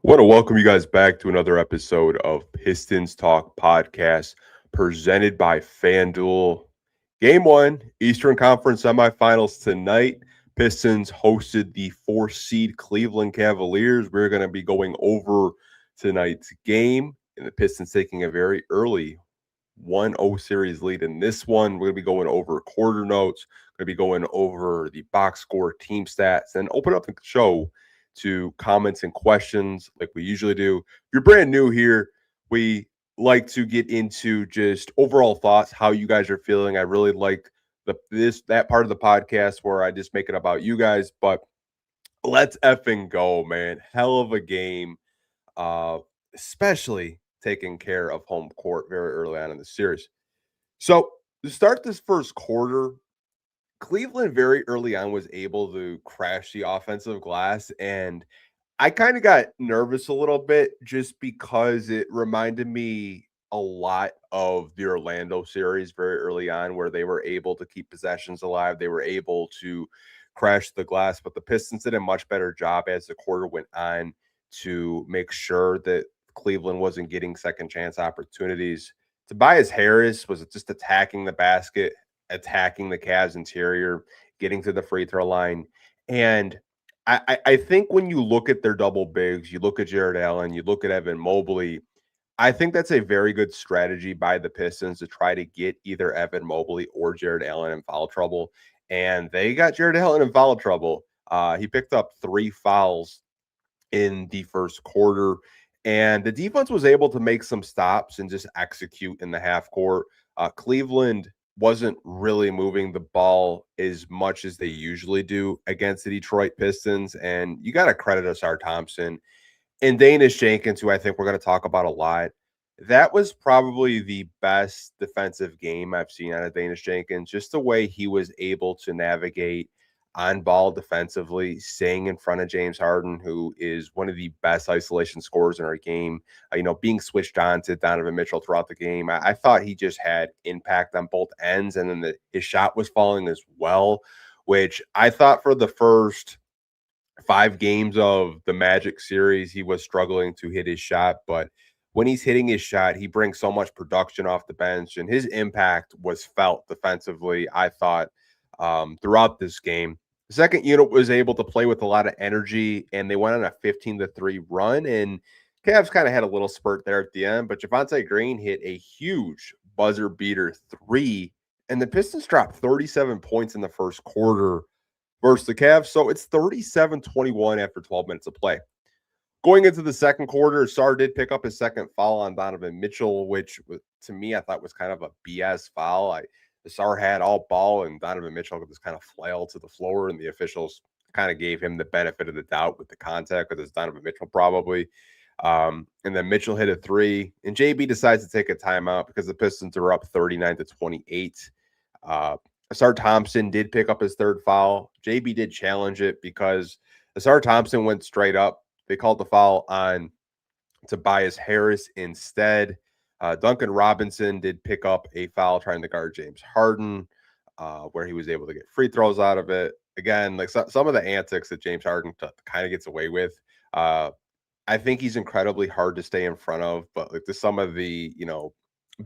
Want to welcome you guys back to another episode of Pistons Talk Podcast presented by FanDuel. Game one, Eastern Conference semifinals tonight. Pistons hosted the 4th seed Cleveland Cavaliers. We're going to be going over tonight's game, and the Pistons taking a very early 1-0 series lead in this one. We're going to be going over quarter notes, going to be going over the box score, team stats, and open up the show to comments and questions like we usually do. If you're brand new here, we like to get into just overall thoughts, how you guys are feeling. I really like that part of the podcast where I just make it about you guys, but let's effing go, man. Hell of a game. Especially taking care of home court very early on in the series. So to start this first quarter, Cleveland very early on was able to crash the offensive glass, and I kind of got nervous a little bit just because it reminded me a lot of the Orlando series very early on, where they were able to keep possessions alive. They were able to crash the glass, but the Pistons did a much better job as the quarter went on to make sure that Cleveland wasn't getting second chance opportunities. Tobias Harris was just attacking the basket, attacking the Cavs interior, getting to the free throw line. And I think when you look at their double bigs, you look at Jared Allen, you look at Evan Mobley, I think that's a very good strategy by the Pistons to try to get either Evan Mobley or Jared Allen in foul trouble. And they got Jared Allen in foul trouble. He picked up 3 fouls in the first quarter, and the defense was able to make some stops and just execute in the half court. Cleveland wasn't really moving the ball as much as they usually do against the Detroit Pistons, and you got to credit Asar Thompson and Danish Jenkins, who I think we're going to talk about a lot. That was probably the best defensive game I've seen out of Danish Jenkins, just the way he was able to navigate on ball defensively, staying in front of James Harden, who is one of the best isolation scorers in our game, being switched on to Donovan Mitchell throughout the game. I thought he just had impact on both ends, and then his shot was falling as well, which I thought for the first 5 games of the Magic series, he was struggling to hit his shot, but when he's hitting his shot, he brings so much production off the bench, and his impact was felt defensively, I thought, throughout this game. The second unit was able to play with a lot of energy, and they went on a 15-3 run, and Cavs kind of had a little spurt there at the end, but Javonte Green hit a huge buzzer beater 3, and the Pistons dropped 37 points in the first quarter versus the Cavs, so it's 37-21 after 12 minutes of play. Going into the second quarter, Sarr did pick up his second foul on Donovan Mitchell, which to me I thought was kind of a BS foul. Sarr had all ball, and Donovan Mitchell just kind of flailed to the floor, and the officials kind of gave him the benefit of the doubt with the contact, because it's Donovan Mitchell probably. And then Mitchell hit a 3, and JB decides to take a timeout because the Pistons are up 39-28. Asar Thompson did pick up his third foul. JB did challenge it because Asar Thompson went straight up. They called the foul on Tobias Harris instead. Duncan Robinson did pick up a foul trying to guard James Harden, where he was able to get free throws out of it. Again, like some of the antics that James Harden kind of gets away with. I think he's incredibly hard to stay in front of, but like some of the,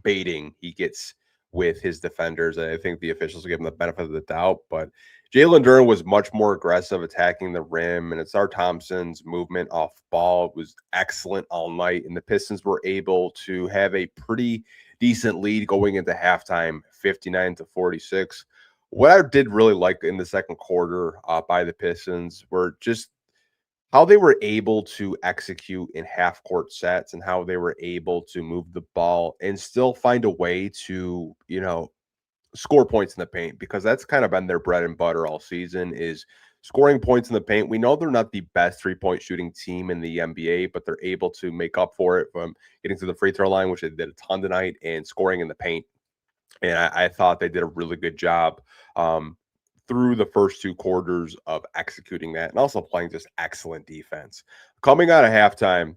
baiting he gets with his defenders, I think the officials will give him the benefit of the doubt. But Jalen Duren was much more aggressive attacking the rim, and Asar Thompson's movement off ball was excellent all night, and the Pistons were able to have a pretty decent lead going into halftime, 59-46. What I did really like in the second quarter by the Pistons were just how they were able to execute in half court sets, and how they were able to move the ball and still find a way to, score points in the paint, because that's kind of been their bread and butter all season, is scoring points in the paint. We know they're not the best 3-point shooting team in the NBA, but they're able to make up for it from getting to the free throw line, which they did a ton tonight, and scoring in the paint. And I thought they did a really good job through the first 2 quarters of executing that, and also playing just excellent defense. Coming out of halftime,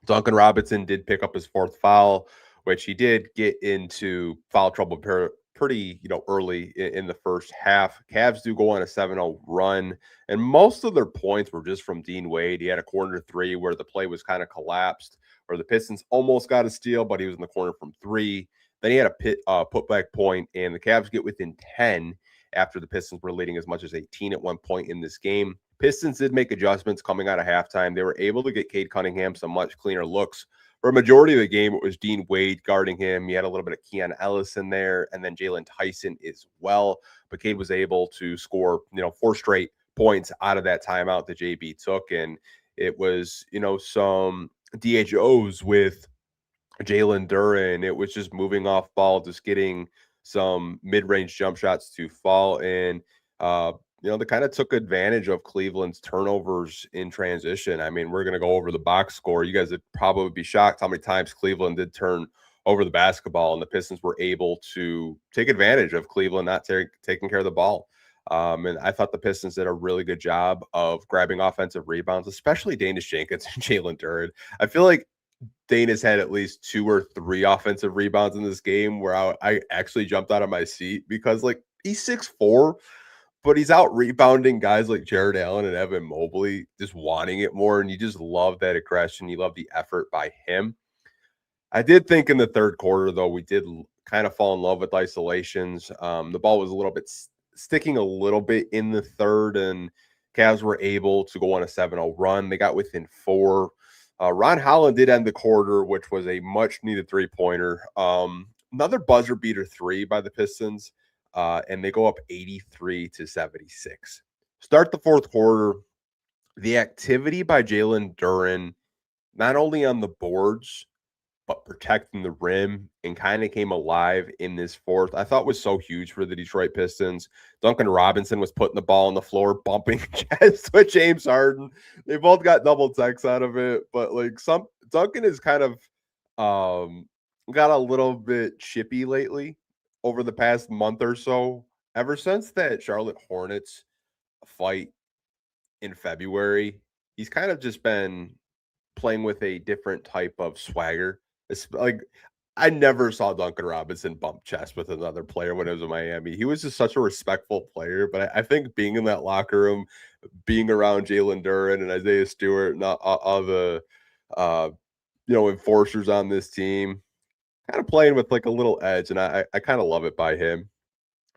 Duncan Robinson did pick up his 4th foul, which he did get into foul trouble pretty, early in the first half. Cavs do go on a 7-0 run, and most of their points were just from Dean Wade. He had a corner three where the play was kind of collapsed, where the Pistons almost got a steal, but he was in the corner from three. Then he had a putback point, and the Cavs get within 10 after the Pistons were leading as much as 18 at one point in this game. Pistons did make adjustments coming out of halftime. They were able to get Cade Cunningham some much cleaner looks. For a majority of the game, it was Dean Wade guarding him. He had a little bit of Keon Ellis in there, and then Jalen Tyson as well. But Cade was able to score, 4 straight points out of that timeout that JB took. And it was, some DHOs with Jalen Duren. It was just moving off ball, just getting some mid-range jump shots to fall in. They kind of took advantage of Cleveland's turnovers in transition. I mean, we're going to go over the box score. You guys would probably be shocked how many times Cleveland did turn over the basketball, and the Pistons were able to take advantage of Cleveland not taking care of the ball. And I thought the Pistons did a really good job of grabbing offensive rebounds, especially Danish Jenkins and Jalen Duren. I feel like Dana's had at least 2 or 3 offensive rebounds in this game where I actually jumped out of my seat because, he's 6'4", but he's out rebounding guys like Jared Allen and Evan Mobley, just wanting it more. And you just love that aggression. You love the effort by him. I did think in the third quarter, though, we did kind of fall in love with isolations. The ball was a little bit sticking a little bit in the third, and Cavs were able to go on a 7-0 run. They got within 4. Ron Holland did end the quarter, which was a much-needed three-pointer. Another buzzer beater 3 by the Pistons. And they go up 83-76. Start the fourth quarter. The activity by Jalen Duren, not only on the boards, but protecting the rim, and kind of came alive in this fourth, I thought was so huge for the Detroit Pistons. Duncan Robinson was putting the ball on the floor, bumping chest with James Harden. They both got double techs out of it, but Duncan is kind of got a little bit chippy lately over the past month or so. Ever since that Charlotte Hornets fight in February, he's kind of just been playing with a different type of swagger. It's I never saw Duncan Robinson bump chest with another player when it was in Miami. He was just such a respectful player, but I think being in that locker room, being around Jalen Duren and Isaiah Stewart and all the enforcers on this team, kind of playing with a little edge, and I kind of love it by him.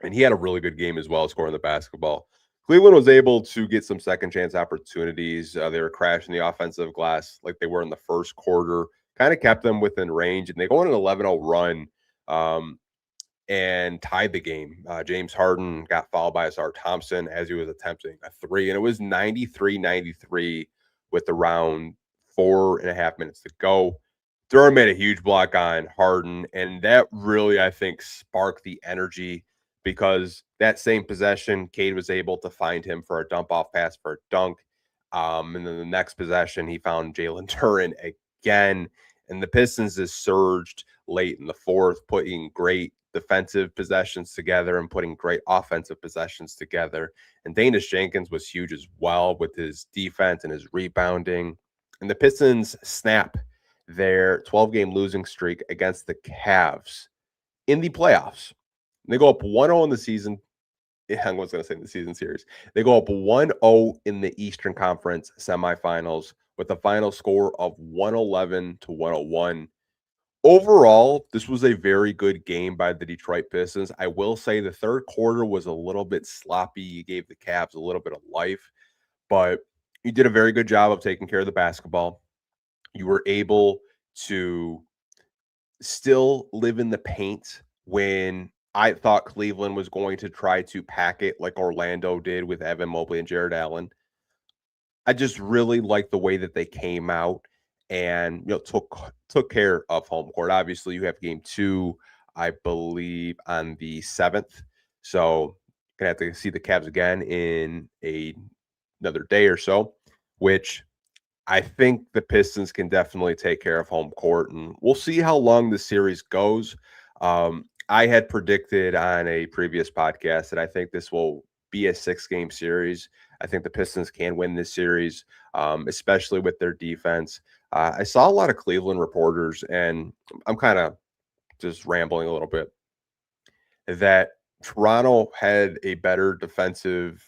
And he had a really good game as well, scoring the basketball. Cleveland was able to get some second chance opportunities. They were crashing the offensive glass like they were in the first quarter, kind of kept them within range, and they go on an 11-0 run and tied the game. James Harden got fouled by Asar Thompson as he was attempting a 3, and it was 93-93 with around 4.5 minutes to go. Durham made a huge block on Harden, and that really, I think, sparked the energy, because that same possession, Cade was able to find him for a dump-off pass for a dunk. And then the next possession, he found Jalen Duren again, and the Pistons just surged late in the fourth, putting great defensive possessions together and putting great offensive possessions together. And Danish Jenkins was huge as well with his defense and his rebounding. And the Pistons snap their 12-game losing streak against the Cavs in the playoffs. They go up 1-0 in the season. I was going to say in the season series. They go up 1-0 in the Eastern Conference semifinals with a final score of 111-101. Overall, this was a very good game by the Detroit Pistons. I will say the third quarter was a little bit sloppy. You gave the Cavs a little bit of life, but you did a very good job of taking care of the basketball. You were able to still live in the paint when I thought Cleveland was going to try to pack it like Orlando did with Evan Mobley and Jared Allen. I just really liked the way that they came out and took care of home court. Obviously, you have game 2, I believe, on the 7th. So gonna have to see the Cavs again in another day or so, which I think the Pistons can definitely take care of home court, and we'll see how long the series goes. I had predicted on a previous podcast that I think this will be a 6-game series. I think the Pistons can win this series, especially with their defense. I saw a lot of Cleveland reporters, and I'm kind of just rambling a little bit. that Toronto had a better defensive,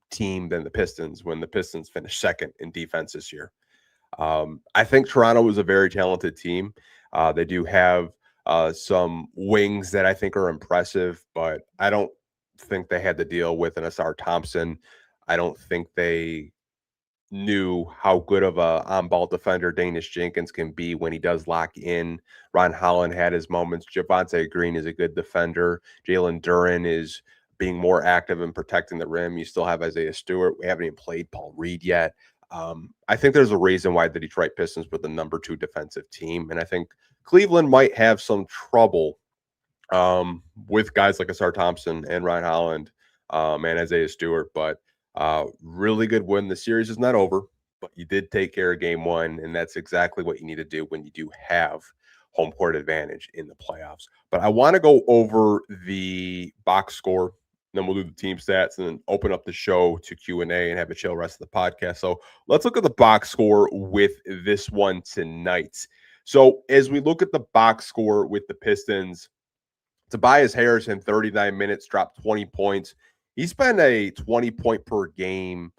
team than the Pistons when the Pistons finished second in defense this year. I think Toronto was a very talented team. They do have some wings that I think are impressive, but I don't think they had to deal with an Asar Thompson. I don't think they knew how good of a on-ball defender Danish Jenkins can be when he does lock in. Ron Holland had his moments. Javonte Green is a good defender. Jalen Duren is being more active in protecting the rim. You still have Isaiah Stewart. We haven't even played Paul Reed yet. I think there's a reason why the Detroit Pistons were the number 2 defensive team, and I think Cleveland might have some trouble with guys like Asar Thompson and Ron Holland and Isaiah Stewart, but really good win. The series is not over, but you did take care of game 1, and that's exactly what you need to do when you do have home court advantage in the playoffs. But I want to go over the box score, then we'll do the team stats, and then open up the show to Q&A and have a chill rest of the podcast. So let's look at the box score with this one tonight. So as we look at the box score with the Pistons, Tobias Harris in 39 minutes dropped 20 points. He's been a 20-point per game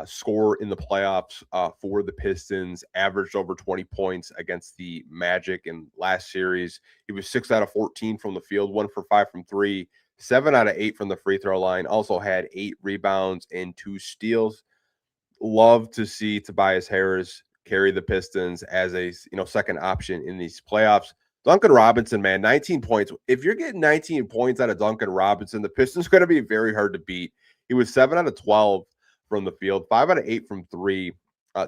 scorer in the playoffs for the Pistons, averaged over 20 points against the Magic in last series. He was 6 out of 14 from the field, 1 for 5 from 3, 7 out of 8 from the free throw line, also had 8 rebounds and 2 steals. Love to see Tobias Harris carry the Pistons as a second option in these playoffs. Duncan Robinson, man, 19 points. If you're getting 19 points out of Duncan Robinson, the Pistons are going to be very hard to beat. He was 7 out of 12 from the field, 5 out of 8 from 3,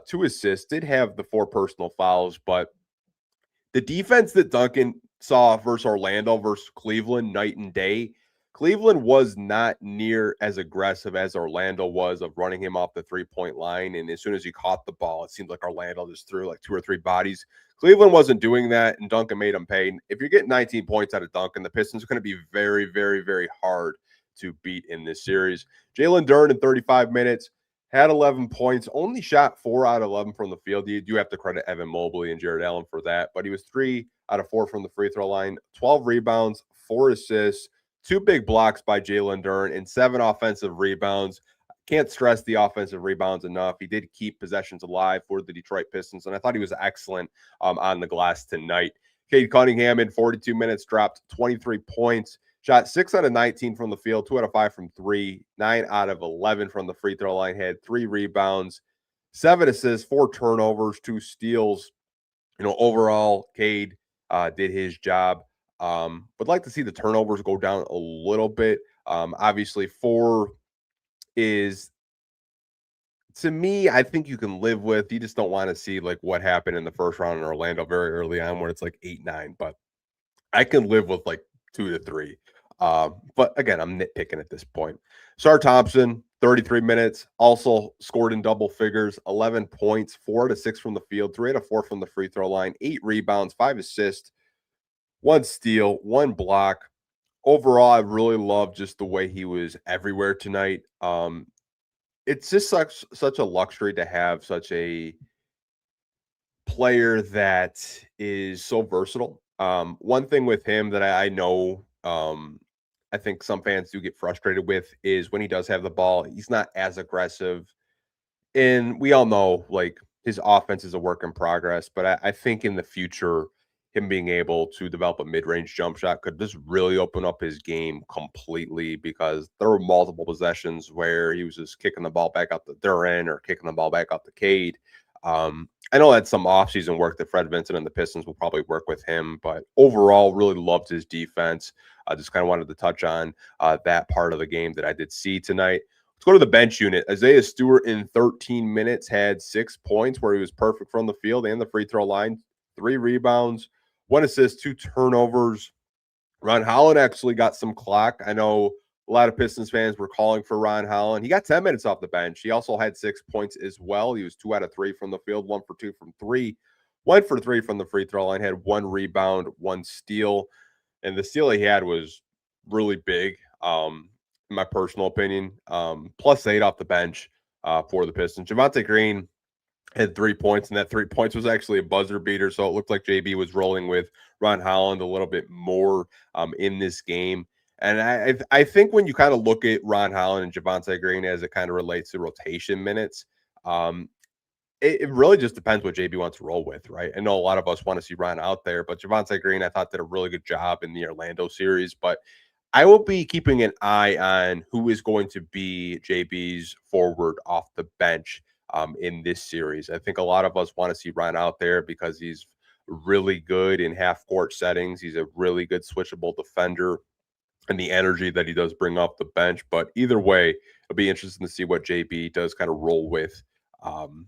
2 assists, did have the 4 personal fouls, but the defense that Duncan saw versus Orlando versus Cleveland night and day, Cleveland was not near as aggressive as Orlando was of running him off the 3-point line. And as soon as he caught the ball, it seemed like Orlando just threw like 2 or 3 bodies. Cleveland wasn't doing that, and Duncan made him pay. If you're getting 19 points out of Duncan, the Pistons are going to be very, very, very hard to beat in this series. Jalen Duren in 35 minutes had 11 points, only shot 4 out of 11 from the field. You do have to credit Evan Mobley and Jared Allen for that, but he was 3 out of 4 from the free throw line, 12 rebounds, 4 assists, 2 big blocks by Jalen Duren, and 7 offensive rebounds. Can't stress the offensive rebounds enough. He did keep possessions alive for the Detroit Pistons, and I thought he was excellent on the glass tonight. Cade Cunningham in 42 minutes dropped 23 points, shot 6 out of 19 from the field, 2 out of 5 from 3, 9 out of 11 from the free throw line, had 3 rebounds, 7 assists, 4 turnovers, 2 steals. Overall, Cade did his job. Would like to see the turnovers go down a little bit. Obviously, 4 is, to me, I think you can live with. You just don't want to see like what happened in the first round in Orlando very early on where it's like 8-9, but I can live with like 2 to 3. But again, I'm nitpicking at this point. Asar Thompson, 33 minutes, also scored in double figures, 11 points, 4 out of 6 from the field, 3 out of 4 from the free throw line, 8 rebounds, 5 assists, 1 steal, 1 block. Overall, I really love just the way he was everywhere tonight. It's just such a luxury to have such a player that is so versatile. One thing with him that I know I think some fans do get frustrated with is when he does have the ball, he's not as aggressive. And we all know like his offense is a work in progress, but I think in the future, him being able to develop a mid-range jump shot could just really open up his game completely, because there were multiple possessions where he was just kicking the ball back out the Duren or kicking the ball back out the Cade. I know that's some offseason work that Fred Vincent and the Pistons will probably work with him, but overall, really loved his defense. I just kind of wanted to touch on that part of the game that I did see tonight. Let's go to the bench unit. Isaiah Stewart in 13 minutes had 6 points where he was perfect from the field and the free throw line, 3 rebounds, 1 assist, 2 turnovers. Ron Holland actually got some clock. I know a lot of Pistons fans were calling for Ron Holland. He got 10 minutes off the bench. He also had 6 points as well. He was 2 out of 3 from the field, 1 for 2 from 3, 1 for 3 from the free throw line, had 1 rebound, 1 steal. And the steal he had was really big, in my personal opinion. +8 off the bench for the Pistons. Javonte Green had 3 points, and that 3 points was actually a buzzer beater. So it looked like JB was rolling with Ron Holland a little bit more in this game. And I think when you kind of look at Ron Holland and Javonte Green as it kind of relates to rotation minutes, um, it really just depends what JB wants to roll with, right? I know a lot of us want to see Ron out there, but Javonte Green, I thought, did a really good job in the Orlando series. But I will be keeping an eye on who is going to be JB's forward off the bench in this series. I think a lot of us want to see Ron out there because he's really good in half court settings. He's a really good switchable defender and the energy that he does bring off the bench. But either way, it'll be interesting to see what JB does kind of roll with, um,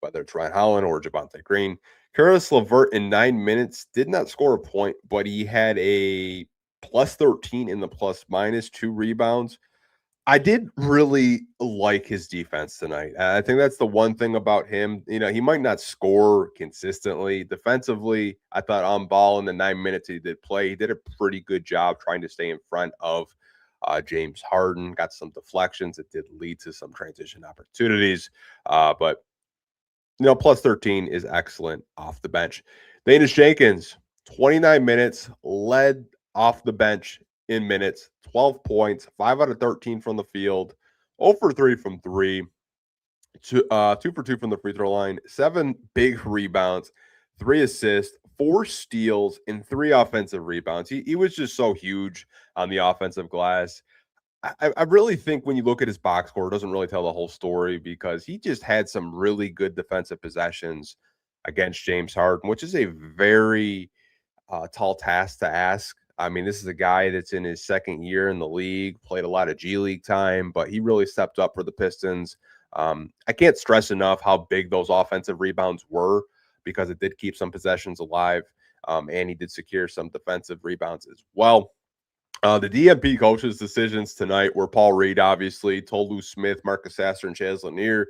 whether it's Ryan Holland or Javonte Green. Karis LeVert in 9 minutes did not score a point, but he had a plus 13 in the plus minus, 2 rebounds. I did really like his defense tonight. I think that's the one thing about him. You know, he might not score consistently. Defensively, I thought on ball in the 9 minutes he did play, he did a pretty good job trying to stay in front of James Harden. Got some deflections. It did lead to some transition opportunities. But, you know, plus 13 is excellent off the bench. Danish Jenkins, 29 minutes, led off the bench in minutes, 12 points, 5 out of 13 from the field, 0 for 3 from 3, 2 for 2 from the free throw line, 7 big rebounds, 3 assists, 4 steals, and 3 offensive rebounds. He was just so huge on the offensive glass. I really think when you look at his box score, it doesn't really tell the whole story because he just had some really good defensive possessions against James Harden, which is a very tall task to ask. I mean, this is a guy that's in his second year in the league, played a lot of G League time, but he really stepped up for the Pistons. I can't stress enough how big those offensive rebounds were because it did keep some possessions alive, and he did secure some defensive rebounds as well. The DMP coaches' decisions tonight were Paul Reed, obviously, Tolu Smith, Marcus Sasser, and Chaz Lanier.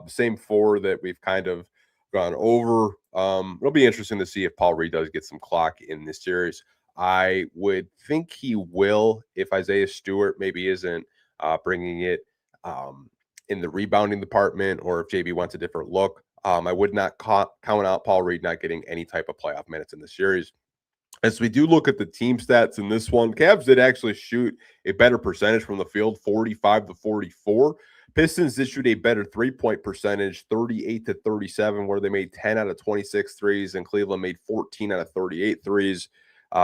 Same 4 that we've kind of gone over. It'll be interesting to see if Paul Reed does get some clock in this series. I would think he will if Isaiah Stewart maybe isn't bringing it in the rebounding department or if JB wants a different look. I would not count out Paul Reed not getting any type of playoff minutes in the series. As we do look at the team stats in this one, Cavs did actually shoot a better percentage from the field, 45 to 44. Pistons did shoot a better three-point percentage, 38 to 37, where they made 10 out of 26 threes, and Cleveland made 14 out of 38 threes.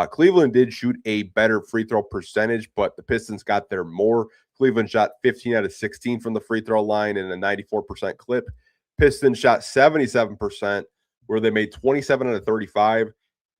Cleveland did shoot a better free throw percentage, but the Pistons got there more. Cleveland shot 15 out of 16 from the free throw line in a 94% clip. Pistons shot 77%, where they made 27 out of 35.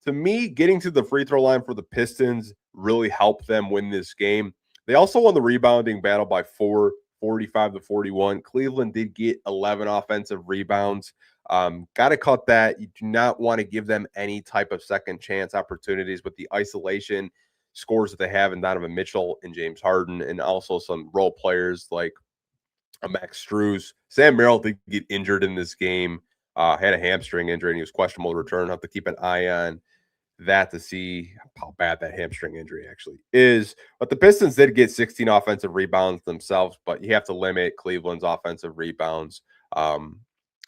To me, getting to the free throw line for the Pistons really helped them win this game. They also won the rebounding battle by 4, 45 to 41. Cleveland did get 11 offensive rebounds. Got to cut that. You do not want to give them any type of second chance opportunities with the isolation scores that they have in Donovan Mitchell and James Harden, and also some role players like Max Strus. Sam Merrill did get injured in this game, had a hamstring injury, and he was questionable to return. Have to keep an eye on that to see how bad that hamstring injury actually is. But the Pistons did get 16 offensive rebounds themselves, but you have to limit Cleveland's offensive rebounds.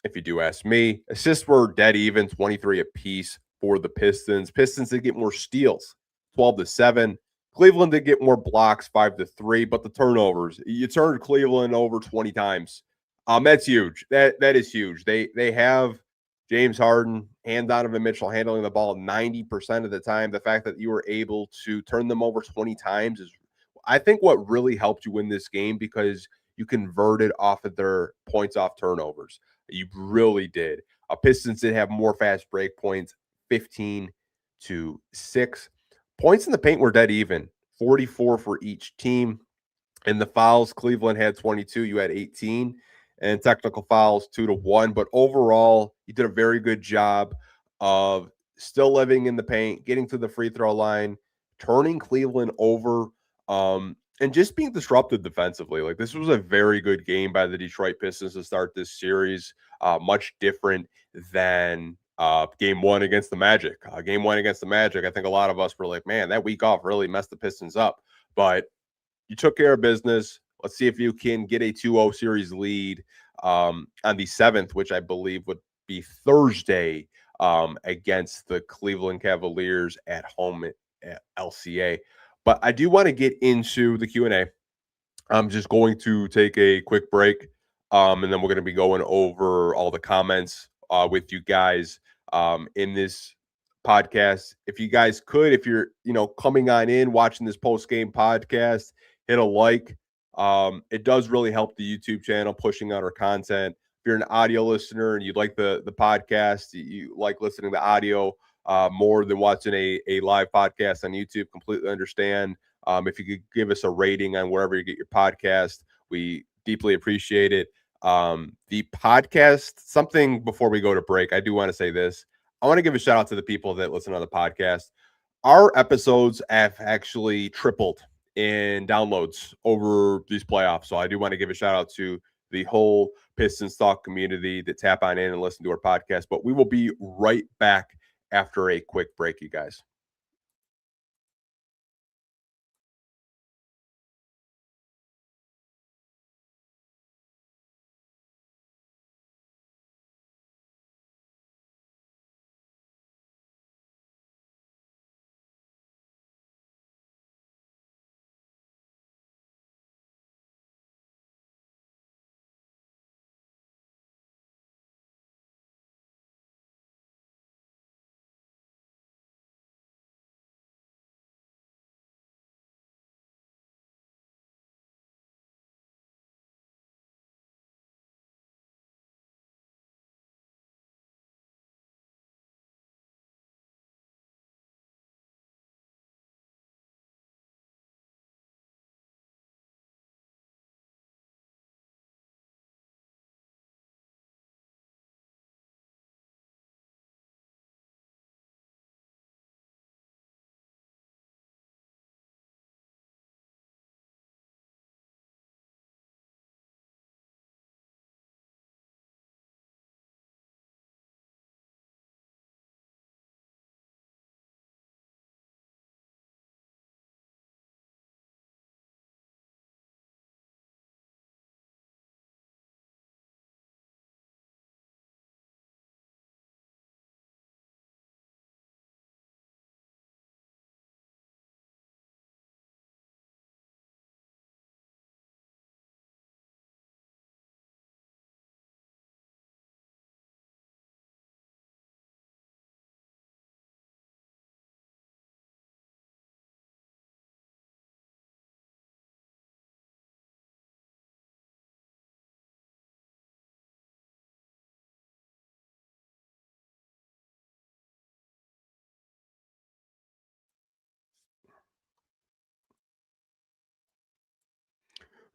If you do ask me, assists were dead even, 23 apiece for the Pistons. Pistons did get more steals, 12 to 7. Cleveland did get more blocks, 5 to 3, but the turnovers, you turned Cleveland over 20 times. That's huge. That is huge. They have James Harden and Donovan Mitchell handling the ball 90% of the time. The fact that you were able to turn them over 20 times is, I think, what really helped you win this game because you converted off of their points off turnovers. You really did. Pistons did have more fast break points, 15 to 6. Points in the paint were dead even, 44 for each team. And the fouls, Cleveland had 22, you had 18. And technical fouls 2 to 1. But overall, you did a very good job of still living in the paint, getting to the free throw line, turning Cleveland over, and just being disruptive defensively. Like, this was a very good game by the Detroit Pistons to start this series. Much different than game 1 against the Magic. Game 1 against the Magic, I think a lot of us were like, man, that week off really messed the Pistons up. But you took care of business. Let's see if you can get a 2-0 series lead on the 7th, which I believe would be Thursday, against the Cleveland Cavaliers at home at LCA. But I do want to get into the Q&A. I'm just going to take a quick break, and then we're going to be going over all the comments with you guys in this podcast. If you guys could, if you're coming on in watching this post game podcast, hit a like. It does really help the YouTube channel pushing out our content. If you're an audio listener and you'd like the podcast, you like listening to audio more than watching a live podcast on YouTube, completely understand. If you could give us a rating on wherever you get your podcast, we deeply appreciate it. The podcast, something before we go to break, I do want to say this. I want to give a shout out to the people that listen on the podcast. Our episodes have actually tripled in downloads over these playoffs. So I do want to give a shout out to the whole Pistons Talk community that tap on in and listen to our podcast. But we will be right back after a quick break, you guys.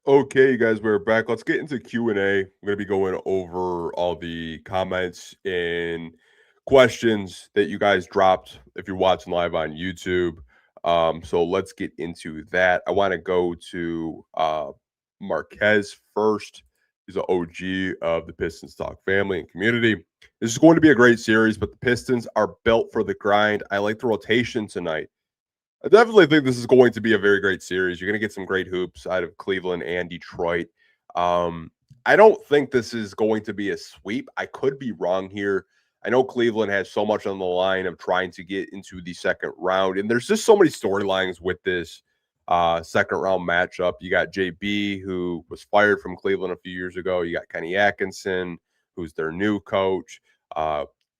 Okay, you guys, we're back. Let's get into Q&A. I'm going to be going over all the comments and questions that you guys dropped if you're watching live on YouTube. So let's get into that. I want to go to Marquez first. He's an OG of the Pistons Talk family and community. This is going to be a great series, but the Pistons are built for the grind. I like the rotation tonight. I definitely think this is going to be a very great series. You're going to get some great hoops out of Cleveland and Detroit. I don't think this is going to be a sweep. I could be wrong here. I know Cleveland has so much on the line of trying to get into the second round, and there's just so many storylines with this second round matchup. You got JB, who was fired from Cleveland a few years ago. You got Kenny Atkinson, who's their new coach.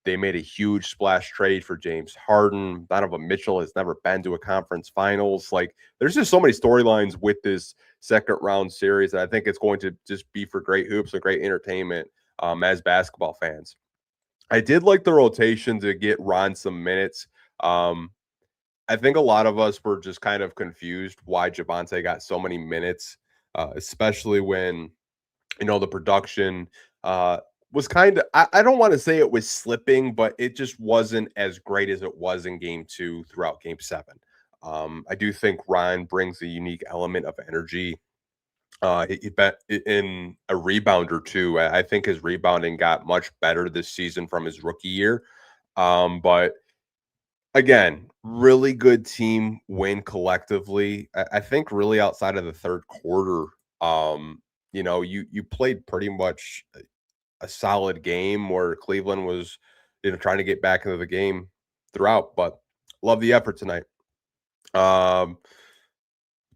They made a huge splash trade for James Harden. Donovan Mitchell has never been to a conference finals. Like, there's just so many storylines with this second round series that I think it's going to just be for great hoops and great entertainment as basketball fans. I did like the rotation to get Ron some minutes. I think a lot of us were just kind of confused why Javonte got so many minutes, especially when, the production was kind of, I don't want to say it was slipping, but it just wasn't as great as it was in game 2 throughout game 7. I do think Ryan brings a unique element of energy. He bet in a rebounder too. I think his rebounding got much better this season from his rookie year. But again, really good team win collectively. I think really outside of the third quarter, you played pretty much a solid game where Cleveland was, trying to get back into the game throughout. But love the effort tonight. Um,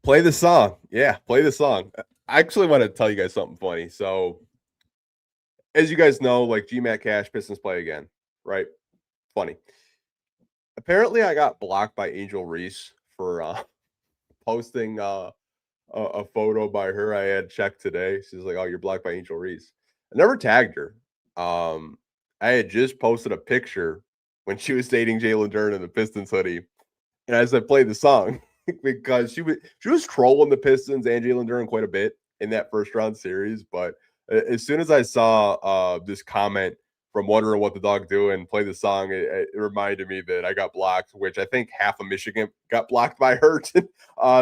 Play the song. Yeah, play the song. I actually want to tell you guys something funny. So, as you guys know, like GMAT Cash, Pistons play again, right? Funny. Apparently, I got blocked by Angel Reese for posting a photo by her. I had checked today. She's like, "Oh, you're blocked by Angel Reese." I never tagged her. I had just posted a picture when she was dating Jalen Duren in the Pistons hoodie, and as I played the song, because she was trolling the Pistons and Jalen Duren quite a bit in that first round series. But as soon as I saw this comment from Wondering What the Dog Doing play the song, it reminded me that I got blocked, which I think half of Michigan got blocked by her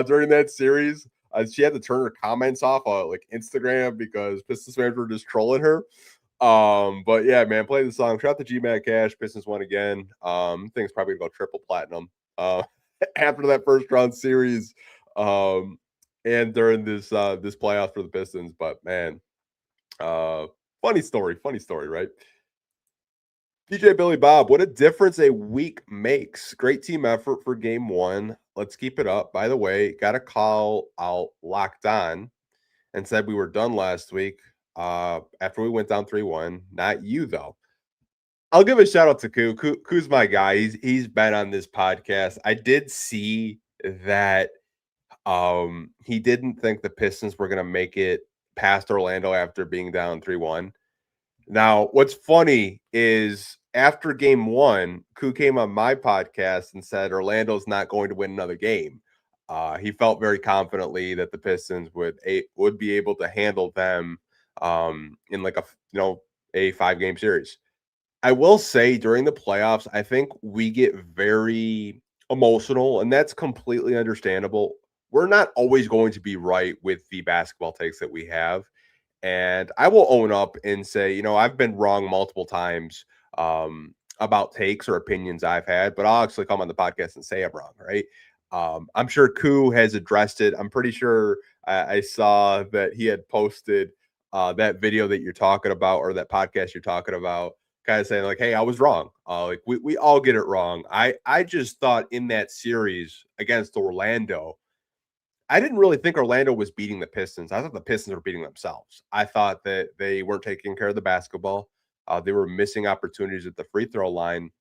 during that series. She had to turn her comments off like Instagram because Pistons fans were just trolling her. But yeah, man, play the song. Shout out to GMAT Cash. Pistons won again. Thing's probably gonna go triple platinum. After that first round series, and during this playoff for the Pistons. But man, funny story, right? DJ Billy Bob, what a difference a week makes. Great team effort for game one. Let's keep it up. By the way, got a call out Locked On and said we were done last week after we went down 3-1. Not you, though. I'll give a shout out to Koo. Koo's my guy. He's been on this podcast. I did see that he didn't think the Pistons were going to make it past Orlando after being down 3-1. Now, what's funny is after game one, Koo came on my podcast and said Orlando's not going to win another game. He felt very confidently that the Pistons would be able to handle them in like a 5-game series. I will say during the playoffs, I think we get very emotional, and that's completely understandable. We're not always going to be right with the basketball takes that we have. And I will own up and say, I've been wrong multiple times about takes or opinions I've had, but I'll actually come on the podcast and say I'm wrong, right? I'm sure Koo has addressed it. I'm pretty sure I saw that he had posted that video that you're talking about or that podcast you're talking about, kind of saying like, hey, I was wrong. Like we all get it wrong. I just thought in that series against Orlando, I didn't really think Orlando was beating the Pistons. I thought the Pistons were beating themselves. I thought that they weren't taking care of the basketball. They were missing opportunities at the free throw line,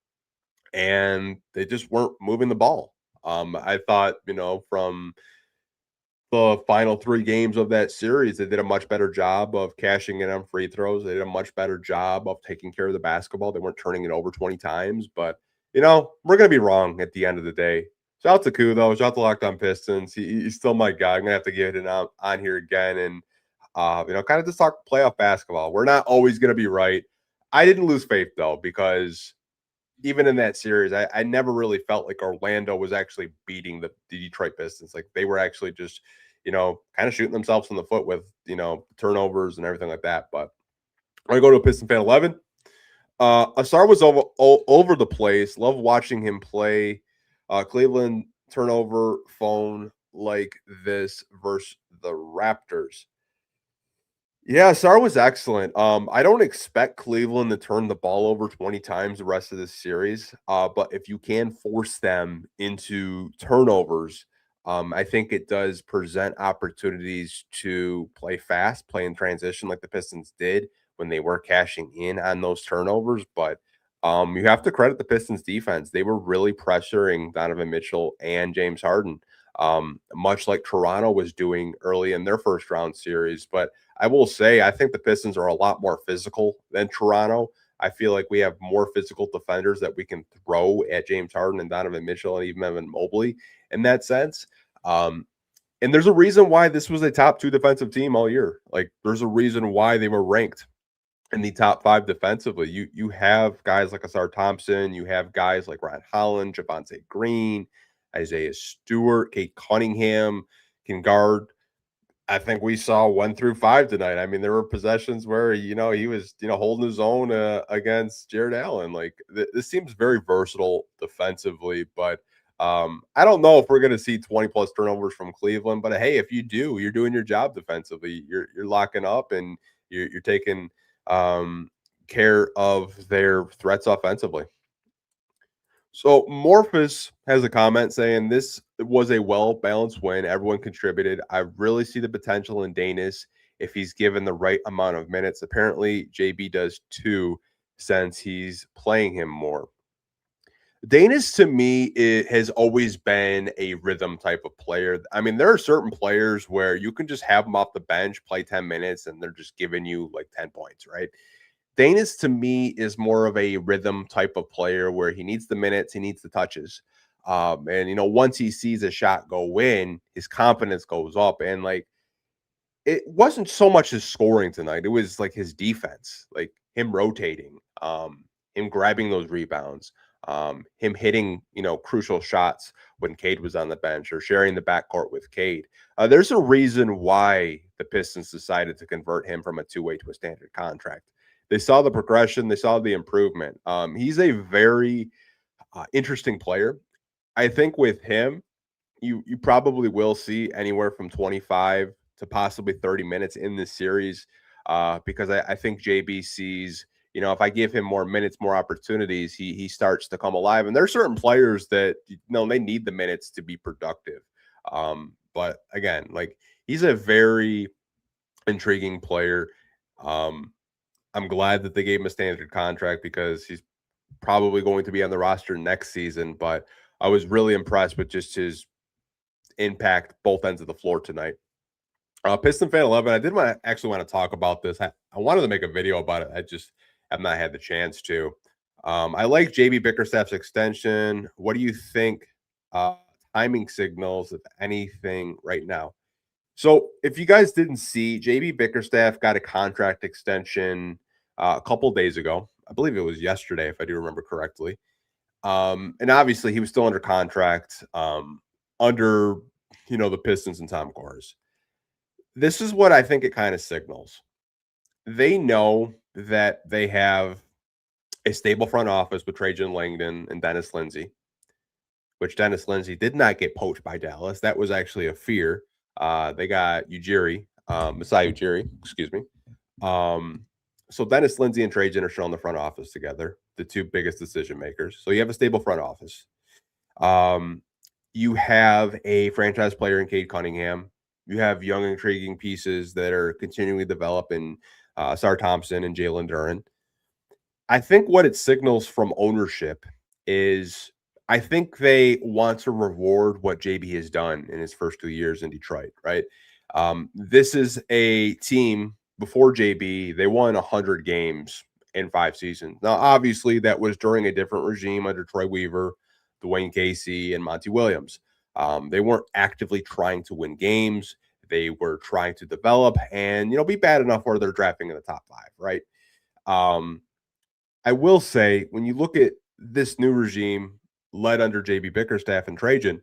and they just weren't moving the ball. I thought, from the final 3 games of that series, they did a much better job of cashing in on free throws. They did a much better job of taking care of the basketball. They weren't turning it over 20 times. But, we're going to be wrong at the end of the day. Shout out to Koo, though. Shout out to Locked On Pistons. He's still my guy. I'm going to have to get it on here again and, kind of just talk playoff basketball. We're not always going to be right. I didn't lose faith, though, because even in that series, I never really felt like Orlando was actually beating the Detroit Pistons. Like they were actually just, kind of shooting themselves in the foot with, turnovers and everything like that. But I'm going to go to a Piston fan 11. Asar was over the place. Love watching him play. Cleveland turnover phone like this versus the Raptors. Yeah, Asar was excellent. I don't expect Cleveland to turn the ball over 20 times the rest of this series. But if you can force them into turnovers, I think it does present opportunities to play fast, play in transition like the Pistons did when they were cashing in on those turnovers. But you have to credit the Pistons defense. They were really pressuring Donovan Mitchell and James Harden, much like Toronto was doing early in their first round series. But I will say, I think the Pistons are a lot more physical than Toronto. I feel like we have more physical defenders that we can throw at James Harden and Donovan Mitchell and even Evan Mobley in that sense. And there's a reason why this was a top 2 defensive team all year. Like there's a reason why they were ranked in the top 5 defensively. You have guys like Asar Thompson. You have guys like Ryan Holland, Javonte Green, Isaiah Stewart, Kate Cunningham can guard. I think we saw 1 through 5 tonight. I mean, there were possessions where, he was, holding his own against Jared Allen. Like this seems very versatile defensively, but I don't know if we're going to see 20 plus turnovers from Cleveland, but hey, if you do, you're doing your job defensively. You're locking up and you're taking care of their threats offensively. So Morphus has a comment saying this was a well-balanced win. Everyone contributed. I really see the potential in Danis if he's given the right amount of minutes. Apparently, JB does too, since he's playing him more. Danis, to me, it has always been a rhythm type of player. I mean, there are certain players where you can just have them off the bench, play 10 minutes, and they're just giving you like 10 points, right? Danis, to me, is more of a rhythm type of player where he needs the minutes, he needs the touches. And, once he sees a shot go in, his confidence goes up. And, like, it wasn't so much his scoring tonight. It was like his defense, like him rotating, him grabbing those rebounds, him hitting, crucial shots when Cade was on the bench or sharing the backcourt with Cade. There's a reason why the Pistons decided to convert him from a two-way to a standard contract. They saw the progression. They saw the improvement. He's a very interesting player. I think with him, you probably will see anywhere from 25 to possibly 30 minutes in this series because I think JB sees, if I give him more minutes, more opportunities, he starts to come alive. And there are certain players that, they need the minutes to be productive. But again, like he's a very intriguing player. I'm glad that they gave him a standard contract because he's probably going to be on the roster next season. But I was really impressed with just his impact both ends of the floor tonight. Piston Fan 11, I did actually want to talk about this. I wanted to make a video about it. I just have not had the chance to. I like JB Bickerstaff's extension. What do you think timing signals, if anything, right now? So if you guys didn't see, JB Bickerstaff got a contract extension a couple days ago. I believe it was yesterday, if I do remember correctly. And obviously he was still under contract under, the Pistons and Tom Gores. This is what I think it kind of signals. They know that they have a stable front office with Trajan Langdon and Dennis Lindsey, which Dennis Lindsey did not get poached by Dallas. That was actually a fear. They got Masai Ujiri, excuse me. So Dennis Lindsey and Trajan are still in the front office together, the two biggest decision makers. So you have a stable front office. You have a franchise player in Cade Cunningham. You have young, intriguing pieces that are continuing to develop in Sar Thompson and Jalen Duren. I think what it signals from ownership is I think they want to reward what JB has done in his first 2 years in Detroit, right? This is a team before JB. They won 100 games in 5 seasons. Now, obviously, that was during a different regime under Troy Weaver, Dwayne Casey, and Monty Williams. They weren't actively trying to win games. They were trying to develop and, be bad enough where they're drafting in the top 5, right? I will say, when you look at this new regime led under JB Bickerstaff and Trajan,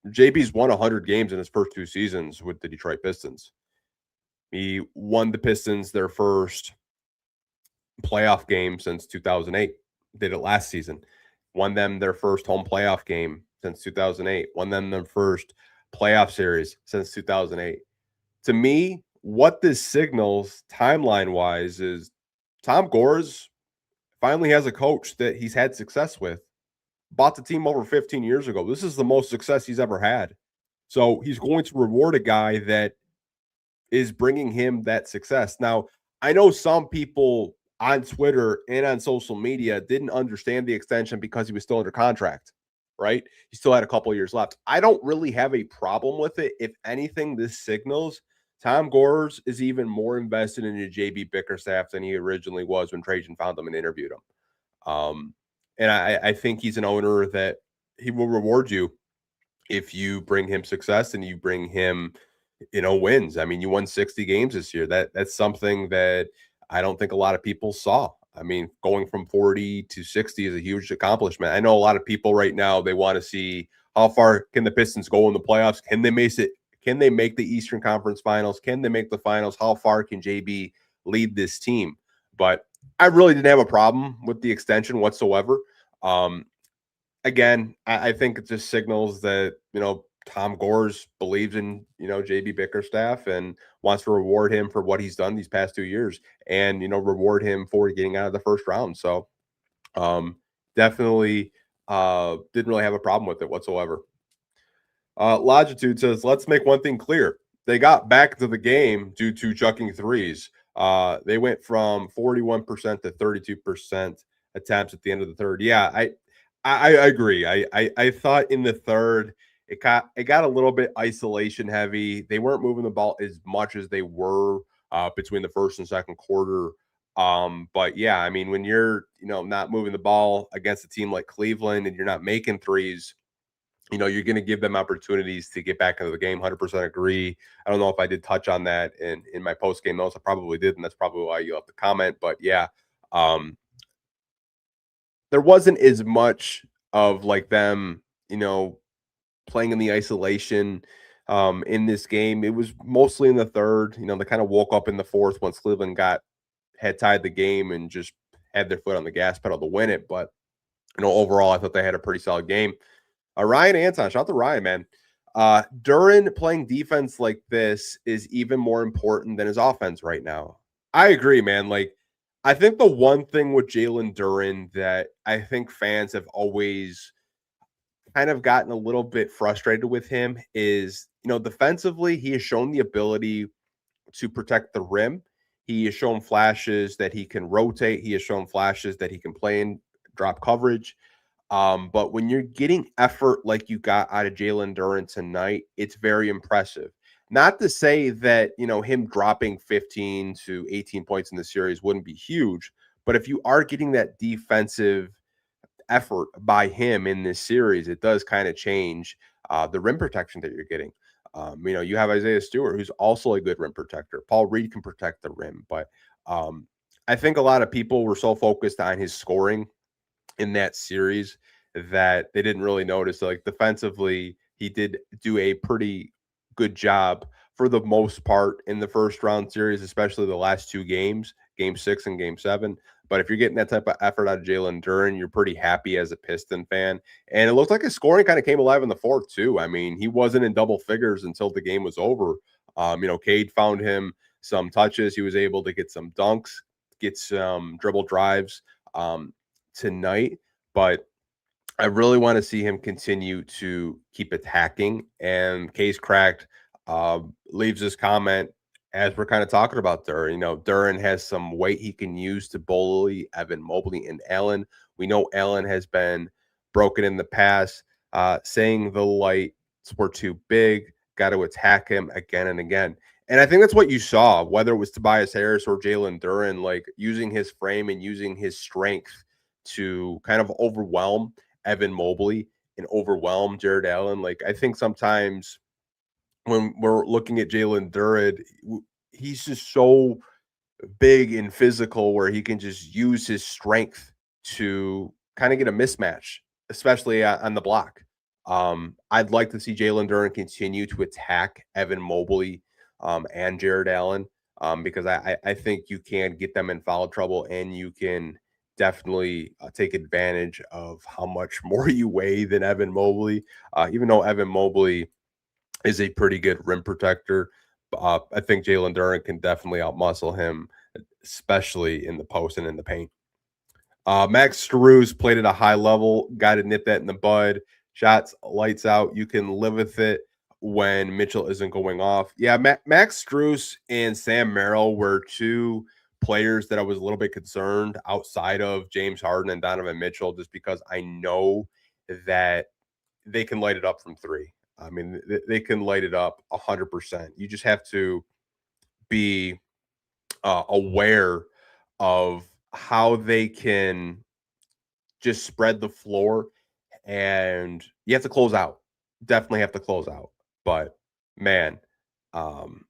JB's won 100 games in his first 2 seasons with the Detroit Pistons. He won the Pistons their first playoff game since 2008. Did it last season. Won them their first home playoff game since 2008. Won them their first playoff series since 2008. To me, what this signals timeline-wise is Tom Gores finally has a coach that he's had success with. Bought the team over 15 years ago. This is the most success he's ever had. So he's going to reward a guy that is bringing him that success. Now, I know some people on Twitter and on social media didn't understand the extension because he was still under contract, right? He still had a couple of years left. I don't really have a problem with it. If anything, this signals Tom Gores is even more invested in JB Bickerstaff than he originally was when Trajan found him and interviewed him. And I think he's an owner that he will reward you if you bring him success and you bring him, wins. I mean, you won 60 games this year. That's something that I don't think a lot of people saw. I mean, going from 40 to 60 is a huge accomplishment. I know a lot of people right now, they want to see how far can the Pistons go in the playoffs? Can they make it? Can they make the Eastern Conference Finals? Can they make the finals? How far can JB lead this team? But I really didn't have a problem with the extension whatsoever. again, I think it just signals that, Tom Gores believes in, JB Bickerstaff and wants to reward him for what he's done these past 2 years and, reward him for getting out of the first round. So definitely didn't really have a problem with it whatsoever. Longitude says, let's make one thing clear. They got back to the game due to chucking threes. They went from 41% to 32% attempts at the end of the third. Yeah, I agree. I thought in the third it got a little bit isolation heavy. They weren't moving the ball as much as they were between the first and second quarter. But yeah, I mean, when you're not moving the ball against a team like Cleveland and you're not making threes, you're going to give them opportunities to get back into the game. 100% agree. I don't know if I did touch on that in my post game notes. I probably did, and that's probably why you have to comment. But yeah, um, there wasn't as much of like them, playing in the isolation in this game. It was mostly in the third. They kind of woke up in the fourth once Cleveland had tied the game and just had their foot on the gas pedal to win it. But overall, I thought they had a pretty solid game. Ryan Anton, shout out to Ryan, man. Duren playing defense like this is even more important than his offense right now. I agree, man. Like, I think the one thing with Jalen Duren that I think fans have always kind of gotten a little bit frustrated with him is, defensively, he has shown the ability to protect the rim. He has shown flashes that he can rotate. He has shown flashes that he can play in drop coverage. But when you're getting effort like you got out of Jalen Duren tonight, it's very impressive. Not to say that, him dropping 15 to 18 points in the series wouldn't be huge, but if you are getting that defensive effort by him in this series, it does kind of change the rim protection that you're getting. You have Isaiah Stewart, who's also a good rim protector. Paul Reed can protect the rim, but I think a lot of people were so focused on his scoring in that series that they didn't really notice. Like, defensively, he did do a pretty good job for the most part in the first round series, especially the last two games, game 6 and game 7. But if you're getting that type of effort out of Jalen Duren, you're pretty happy as a Piston fan. And it looked like his scoring kind of came alive in the fourth, too. I mean, he wasn't in double figures until the game was over. Cade found him some touches. He was able to get some dunks, get some dribble drives tonight. But I really want to see him continue to keep attacking. And Case Cracked leaves this comment as we're kind of talking about Duren. Duren has some weight he can use to bully Evan Mobley and Allen. We know Allen has been broken in the past, saying the lights were too big, got to attack him again and again. And I think that's what you saw, whether it was Tobias Harris or Jalen Duren, like using his frame and using his strength to kind of overwhelm Evan Mobley and overwhelm Jared Allen. Like, I think sometimes when we're looking at Jalen Duren, he's just so big and physical where he can just use his strength to kind of get a mismatch, especially on the block. I'd like to see Jalen Duren continue to attack Evan Mobley and Jared Allen because I think you can get them in foul trouble and you can definitely take advantage of how much more you weigh than Evan Mobley. Even though Evan Mobley is a pretty good rim protector, I think Jalen Duren can definitely outmuscle him, especially in the post and in the paint. Max Strus played at a high level, got to nip that in the bud. Shots, lights out. You can live with it when Mitchell isn't going off. Yeah, Max Strus and Sam Merrill were two players that I was a little bit concerned outside of James Harden and Donovan Mitchell, just because I know that they can light it up from three. I mean, they can light it up 100%. You just have to be aware of how they can just spread the floor, and you have to close out. Definitely have to close out. But man, I'm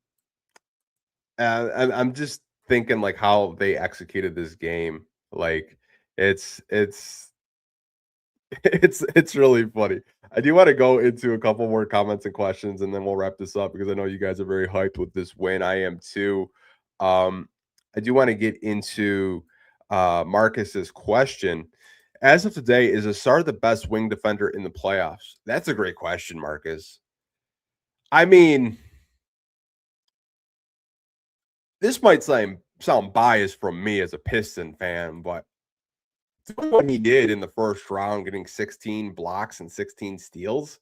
just thinking like how they executed this game. Like, it's it's really funny. I do want to go into a couple more comments and questions, and then we'll wrap this up because I know you guys are very hyped with this win. I am too. I do want to get into Marcus's question, As of today, is Asar the best wing defender in the playoffs? That's a great question, Marcus. I mean, this might sound biased from me as a Piston fan, but what he did in the first round, getting 16 blocks and 16 steals,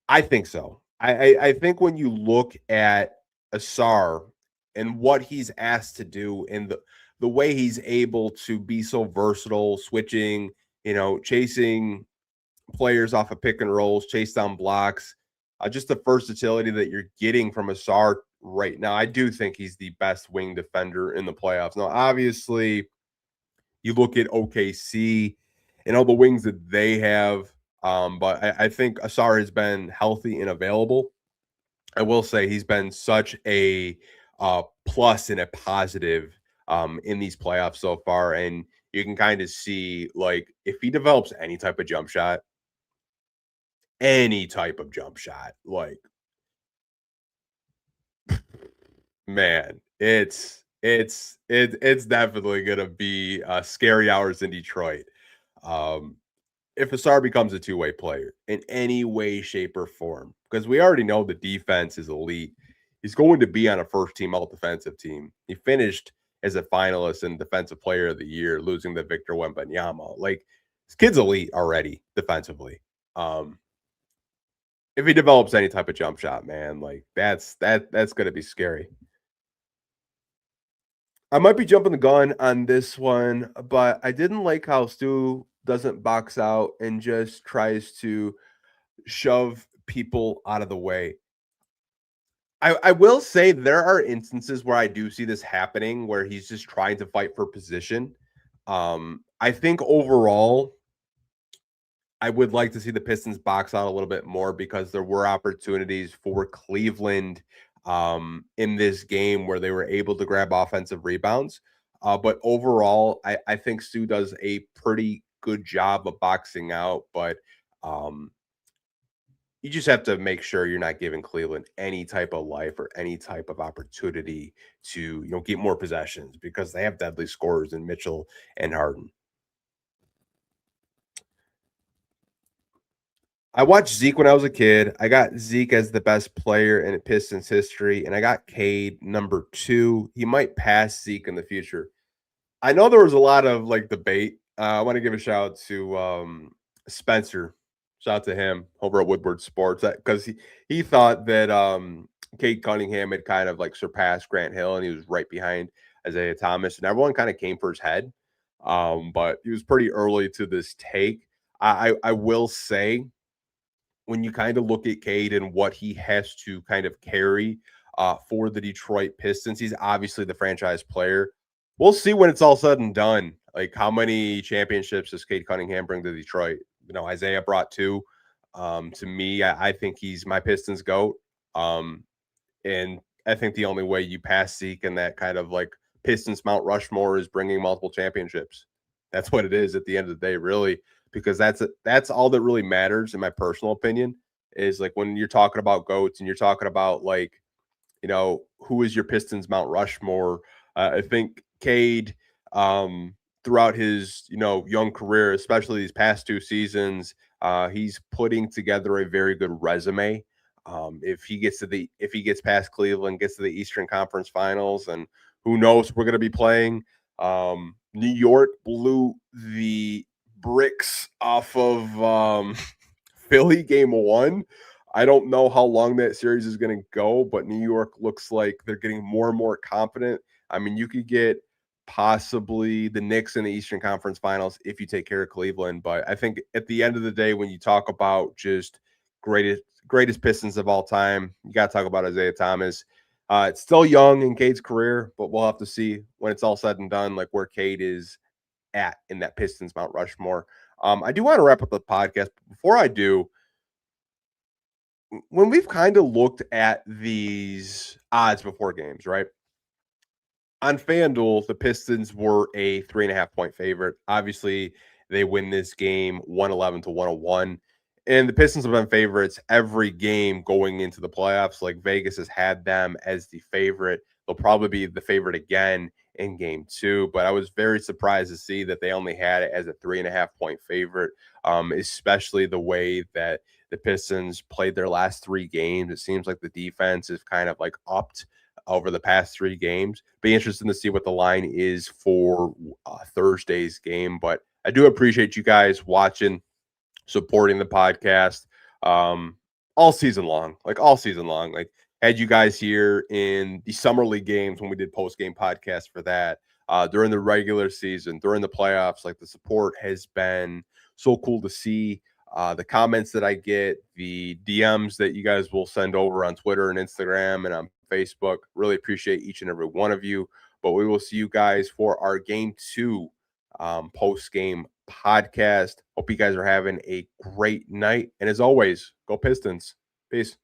I think so. I think when you look at Asar and what he's asked to do and the way he's able to be so versatile, switching, chasing players off of pick and rolls, chase down blocks, just the versatility that you're getting from Asar right now. I do think he's the best wing defender in the playoffs. Now, obviously, you look at OKC and all the wings that they have, but I think Asar has been healthy and available. I will say he's been such a plus and a positive in these playoffs so far, and you can kind of see like if he develops any type of jump shot, like man, it's definitely gonna be scary hours in Detroit. Um, if Asar becomes a two-way player in any way, shape, or form, because we already know the defense is elite. He's going to be on a first-team all-defensive team. He finished as a finalist in Defensive Player of the Year, losing to Victor Wembanyama. Like, this kid's elite already defensively. Um, if he develops any type of jump shot, man, like that's gonna be scary. I might be jumping the gun on this one, but I didn't like how Stu doesn't box out and just tries to shove people out of the way. I will say there are instances where I do see this happening where he's just trying to fight for position. I think overall, I would like to see the Pistons box out a little bit more because there were opportunities for Cleveland in this game where they were able to grab offensive rebounds. But overall, I think Stu does a pretty good job of boxing out. But um, you just have to make sure you're not giving Cleveland any type of life or any type of opportunity to get more possessions because they have deadly scorers in Mitchell and Harden. I watched Zeke when I was a kid. I got Zeke as the best player in Pistons history, and I got Cade number 2. He might pass Zeke in the future. I know there was a lot of like debate. I want to give a shout out to Spencer. Shout out to him over at Woodward Sports because he thought that Cade Cunningham had kind of like surpassed Grant Hill, and he was right behind Isaiah Thomas, and everyone kind of came for his head. But he was pretty early to this take. I will say when you kind of look at Cade and what he has to kind of carry for the Detroit Pistons, he's obviously the franchise player. We'll see when it's all said and done. Like, how many championships does Cade Cunningham bring to Detroit? Isaiah brought 2. To me, I think he's my Pistons GOAT. And I think the only way you pass Zeke in that kind of like Pistons Mount Rushmore is bringing multiple championships. That's what it is at the end of the day, really, because that's all that really matters, in my personal opinion, is like when you're talking about GOATs and you're talking about like, who is your Pistons Mount Rushmore. I think Cade, throughout his young career, especially these past 2 seasons, he's putting together a very good resume. If he gets past Cleveland, gets to the Eastern Conference Finals, and who knows, we're going to be playing. New York blew the bricks off of Philly game 1. I don't know how long that series is going to go, but New York looks like they're getting more and more confident. I mean, you could get possibly the Knicks in the Eastern Conference Finals if you take care of Cleveland. But I think at the end of the day, when you talk about just greatest Pistons of all time, you got to talk about Isaiah Thomas. It's still young in Cade's career, but we'll have to see when it's all said and done, like where Cade is at in that Pistons Mount Rushmore. I do want to wrap up the podcast. But before I do, when we've kind of looked at these odds before games, right? On FanDuel, the Pistons were a 3.5-point favorite. Obviously, they win this game 111-101. And the Pistons have been favorites every game going into the playoffs. Like, Vegas has had them as the favorite. They'll probably be the favorite again in game 2, but I was very surprised to see that they only had it as a 3.5-point favorite, especially the way that the Pistons played their last 3 games. It seems like the defense is kind of like upped over the past 3 games. Be interesting to see what the line is for Thursday's game, but I do appreciate you guys watching, supporting the podcast all season long. Like had you guys here in the summer league games when we did post-game podcast for that, during the regular season, during the playoffs. Like, the support has been so cool to see. The comments that I get, the DMs that you guys will send over on Twitter and Instagram and on Facebook. Really appreciate each and every one of you. But we will see you guys for our game 2 post-game podcast. Hope you guys are having a great night. And as always, go Pistons. Peace.